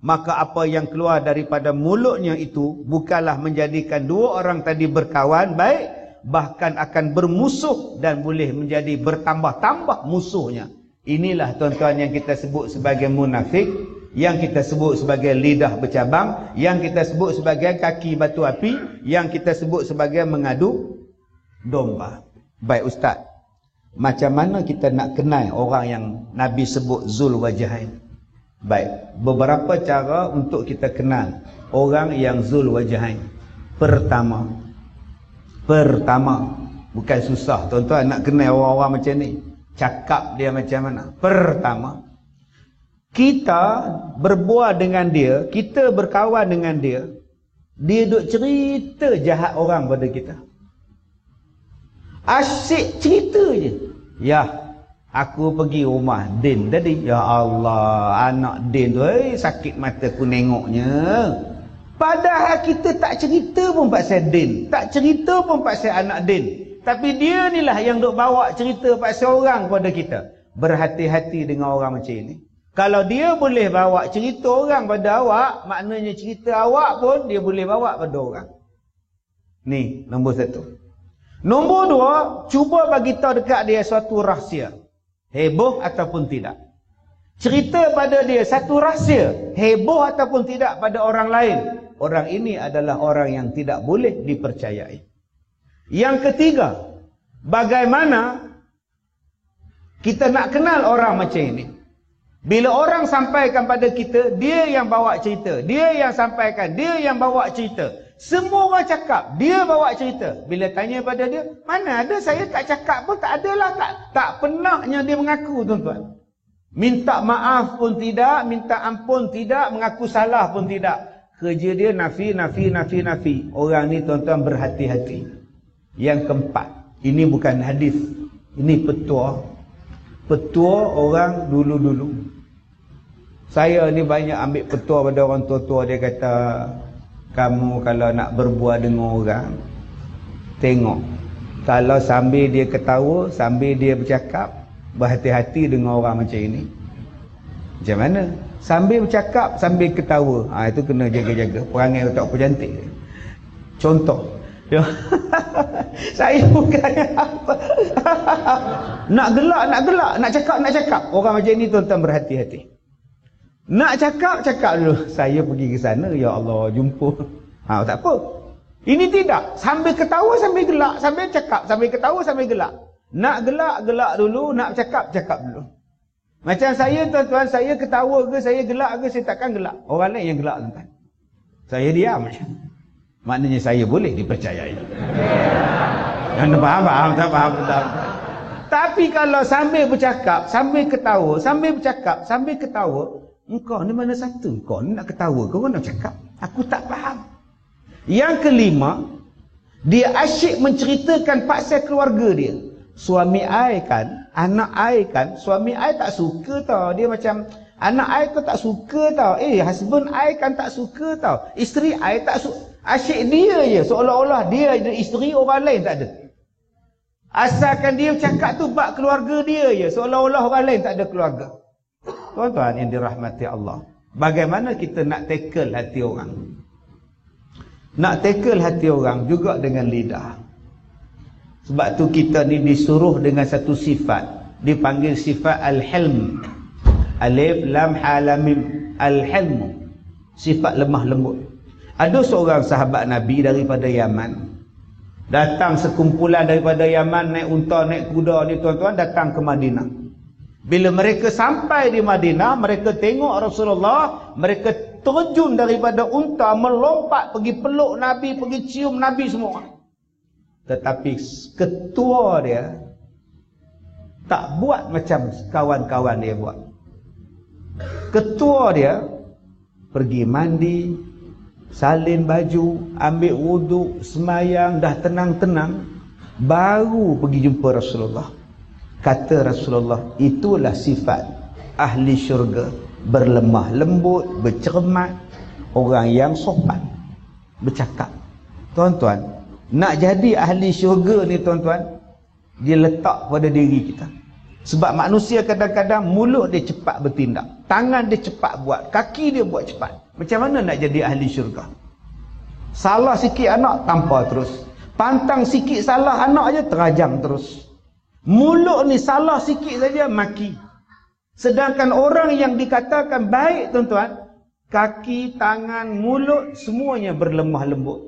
maka apa yang keluar daripada mulutnya itu bukanlah menjadikan dua orang tadi berkawan baik, bahkan akan bermusuh dan boleh menjadi bertambah-tambah musuhnya. Inilah tuan-tuan yang kita sebut sebagai munafik, yang kita sebut sebagai lidah bercabang, yang kita sebut sebagai kaki batu api, yang kita sebut sebagai mengadu domba. Baik Ustaz, macam mana kita nak kenal orang yang Nabi sebut Zul Wajahain? Baik, beberapa cara untuk kita kenal orang yang Zul Wajahain. Pertama, bukan susah tuan-tuan nak kenal orang-orang macam ni. Cakap dia macam mana? Pertama, kita berbual dengan dia, kita berkawan dengan dia, dia duk cerita jahat orang pada kita. Asyik cerita je. Ya, aku pergi rumah Din tadi. Ya Allah, anak Din tu sakit mata aku nengoknya. Padahal kita tak cerita pun pasal Din, tak cerita pun pasal anak Din, tapi dia ni lah yang duk bawa cerita pasal orang kepada kita. Berhati-hati dengan orang macam ni. Kalau dia boleh bawa cerita orang pada awak, maknanya cerita awak pun dia boleh bawa pada orang. Ni nombor satu. Nombor dua, cuba bagi tahu dekat dia suatu rahsia, heboh ataupun tidak. Cerita pada dia satu rahsia, heboh ataupun tidak pada orang lain. Orang ini adalah orang yang tidak boleh dipercayai. Yang ketiga, bagaimana kita nak kenal orang macam ini? Bila orang sampaikan pada kita, dia yang bawa cerita, dia yang sampaikan, dia yang bawa cerita. Semua orang cakap, dia bawa cerita. Bila tanya pada dia, mana ada, saya tak cakap pun, tak adalah, tak pernahnya dia mengaku tuan-tuan. Minta maaf pun tidak, minta ampun tidak, mengaku salah pun tidak. Kerja dia nafi. Orang ni tuan-tuan berhati-hati. Yang keempat, ini bukan hadis, ini petua. Petua orang dulu-dulu. Saya ni banyak ambil petua pada orang tua-tua. Dia kata, kamu kalau nak berbual dengan orang, tengok, kalau sambil dia ketawa, sambil dia bercakap, berhati-hati dengan orang macam ini. Macam mana? Sambil bercakap, sambil ketawa, itu kena jaga-jaga. Perangai tak apa cantik. Contoh, saya bukan apa nak gelak, nak cakap. Orang macam ni tuan-tuan berhati-hati. Nak cakap dulu. Saya pergi ke sana, ya Allah, jumpa. Tak apa. Ini tidak. Sambil ketawa, sambil gelak. Sambil cakap, sambil ketawa, sambil gelak. Nak gelak dulu. Nak cakap dulu. Macam saya tuan-tuan, saya ketawa ke, saya gelak ke, saya takkan gelak. Orang lain yang gelak tuan-tuan. Saya diam. Maknanya saya boleh dipercayai. Anda faham? Tak faham. Tapi kalau sambil bercakap, sambil ketawa, sambil bercakap, sambil ketawa, engkau ni mana satu? Kau ni nak ketawa, kau nak cakap? Aku tak faham. Yang kelima, dia asyik menceritakan pasal keluarga dia. Suami ai kan, anak ai kan, suami ai tak suka tau. Dia macam, anak ai tu tak suka tau. Husband ai kan tak suka tau. Isteri ai tak suka. Asyik dia je, seolah-olah dia ada isteri, orang lain tak ada. Asalkan dia cakap tu bab keluarga dia je, seolah-olah orang lain tak ada keluarga. Tuan-tuan yang dirahmati Allah, bagaimana kita nak tackle hati orang? Nak tackle hati orang juga dengan lidah. Sebab tu kita ni disuruh dengan satu sifat, dipanggil sifat al-hilm. Alif lam ha lam mim, al-hilm, sifat lemah lembut. Ada seorang sahabat Nabi daripada Yaman, datang sekumpulan daripada Yaman, naik unta, naik kuda ni tuan-tuan, datang ke Madinah. Bila mereka sampai di Madinah, mereka tengok Rasulullah, mereka terjun daripada unta, melompat pergi peluk Nabi, pergi cium Nabi semua. Tetapi ketua dia tak buat macam kawan-kawan dia buat. Ketua dia pergi mandi, salin baju, ambil wuduk, semayang, dah tenang-tenang, baru pergi jumpa Rasulullah. Kata Rasulullah, itulah sifat ahli syurga, berlemah lembut, bercermat, orang yang sopan bercakap. Tuan-tuan, nak jadi ahli syurga ni tuan-tuan, dia letak pada diri kita. Sebab manusia kadang-kadang mulut dia cepat bertindak, tangan dia cepat buat, kaki dia buat cepat. Macam mana nak jadi ahli syurga? Salah sikit anak, tampar terus. Pantang sikit salah anak aja, terajang terus. Mulut ni salah sikit saja, maki. Sedangkan orang yang dikatakan baik, tuan-tuan, kaki, tangan, mulut, semuanya berlemah lembut.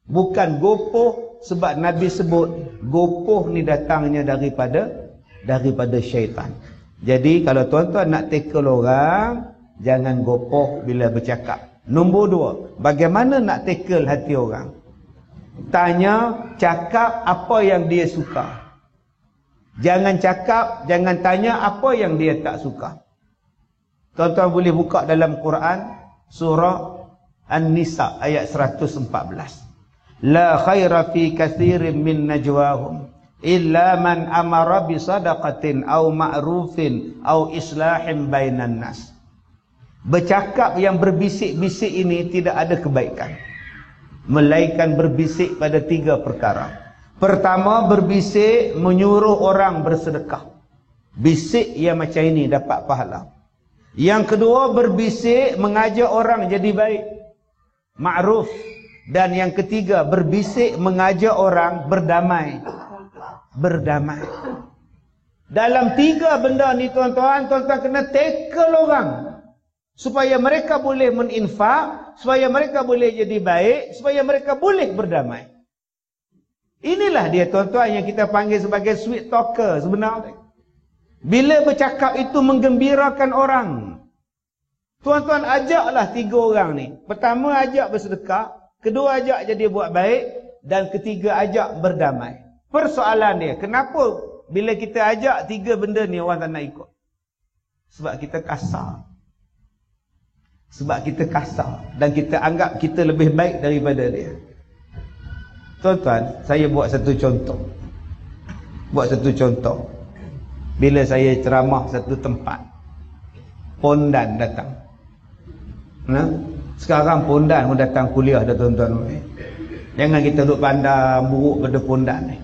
Bukan gopoh, sebab Nabi sebut, gopoh ni datangnya daripada syaitan. Jadi kalau tuan-tuan nak tackle orang, jangan gopoh bila bercakap. Nombor 2, bagaimana nak tackle hati orang? Tanya, cakap apa yang dia suka. Jangan cakap, jangan tanya apa yang dia tak suka. Tuan-tuan boleh buka dalam Quran surah An-Nisa ayat 114. La khaira fi katsirin min najwahum illa man amara bi sadaqatin aw ma'rufin aw islahin bainan nas. Bercakap yang berbisik-bisik ini tidak ada kebaikan, melainkan berbisik pada 3 perkara. Pertama, berbisik menyuruh orang bersedekah. Bisik yang macam ini dapat pahala. Yang kedua, berbisik mengajak orang jadi baik, ma'ruf. Dan yang ketiga, berbisik mengajak orang berdamai. Dalam 3 benda ni tuan-tuan kena tackle orang, supaya mereka boleh meninfak, supaya mereka boleh jadi baik, supaya mereka boleh berdamai. Inilah dia tuan-tuan yang kita panggil sebagai sweet talker sebenarnya. Bila bercakap itu menggembirakan orang. Tuan-tuan ajaklah 3 orang ni. Pertama, ajak bersedekah. Kedua, ajak jadi buat baik. Dan ketiga, ajak berdamai. Persoalan dia, kenapa bila kita ajak 3 benda ni orang tak nak ikut? Sebab kita kasar. Dan kita anggap kita lebih baik daripada dia. Tuan-tuan, saya buat satu contoh. Bila saya ceramah satu tempat, pondan datang. Sekarang pondan pun datang kuliah dah, tuan-tuan. Jangan kita duduk pandang buruk pada pondan ni.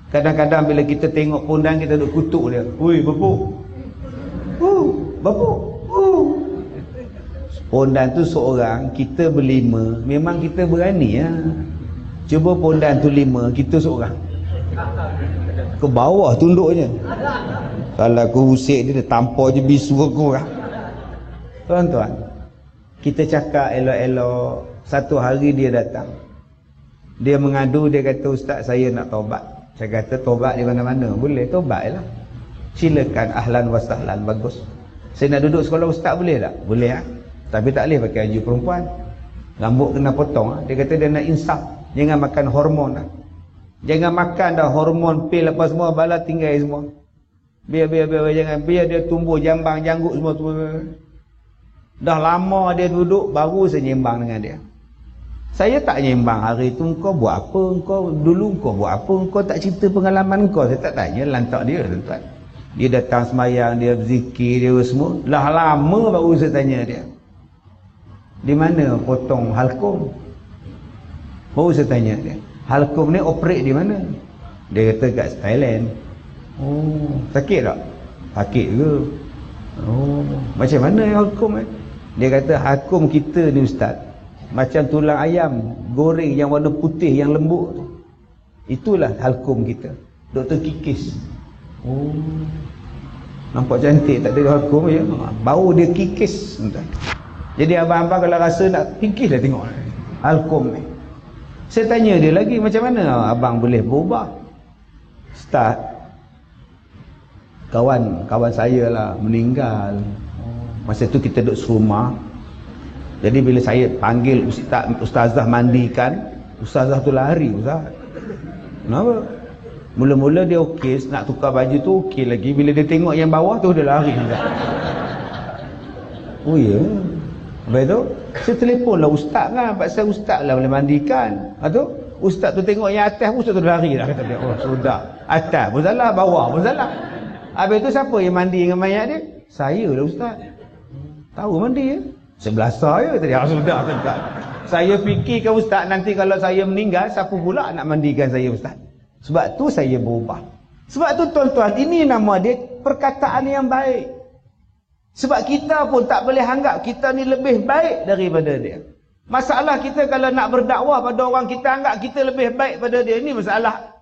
Kadang-kadang bila kita tengok pondan, kita duduk kutuk dia. Ui, bapuk. Bapuk. Pondan tu seorang, kita berlima. Memang kita berani ya. Cuba pondan tu 5, kita seorang. Ke bawah tunduknya. Kalau aku usik dia tampar je bisu aku lah. Tuan-tuan, kita cakap elok-elok. Satu hari dia datang. Dia mengadu, dia kata, Ustaz, saya nak taubat. Saya kata, taubat di mana-mana. Boleh, taubat lah. Silakan, ahlan wa sahlan, bagus. Saya nak duduk sekolah Ustaz, boleh tak? Boleh lah. Tapi tak boleh pakai baju perempuan. Rambut kena potong lah. Dia kata dia nak insaf. Jangan makan hormon lah. Jangan makan dah hormon, pil apa semua, bala tinggal semua. Biar jangan, biar dia tumbuh jambang, janggut semua tu. Dah lama dia duduk, baru saya nyembang dengan dia. Saya tak nyembang hari tu, kau buat apa, kau dulu kau buat apa, kau tak cerita pengalaman kau. Saya tak tanya, lantak dia, tuan-tuan. Dia datang semayang, dia berzikir, dia semua. Dah lama baru saya tanya dia, di mana potong halkum? Baru saya tanya dia, halkum ni operate di mana? Dia kata kat Thailand. Oh, sakit tak? Sakit ke? Oh, macam mana halkum ni? Dia kata halkum kita ni Ustaz, macam tulang ayam goreng yang warna putih yang lembut tu. Itulah halkum kita. Doktor kikis. Oh, nampak cantik, tak ada halkum je. Bau dia kikis. Jadi abang-abang kalau rasa nak kikis dah tengok halkum ni. Saya tanya dia lagi, macam mana abang boleh berubah? Ustaz, kawan saya lah meninggal. Masa tu kita duduk serumah. Jadi bila saya panggil ustazah mandikan, ustazah tu lari. Ustaz, kenapa? Mula-mula dia okey, nak tukar baju tu okey lagi. Bila dia tengok yang bawah tu dia lari. Ustaz. Oh ya. Lepas tu saya telefonlah ustaz kan, pasal ustaz lah boleh mandikan. Lepas tu ustaz tu tengok yang atas pun, ustaz tu lari dah. Kata dia, oh sudah, atas pun salah, bawah pun salah. Habis tu siapa yang mandi dengan mayat dia? Saya lah ustaz. Tahu mandi ya? Sebelah saya tadi. Sudah ustaz. Saya fikirkan ustaz, nanti kalau saya meninggal, siapa pula nak mandikan saya ustaz? Sebab tu saya berubah. Sebab tu tuan-tuan, ini nama dia perkataan yang baik. Sebab kita pun tak boleh anggap kita ni lebih baik daripada dia. Masalah kita kalau nak berdakwah pada orang, kita anggap kita lebih baik pada dia. Ini masalah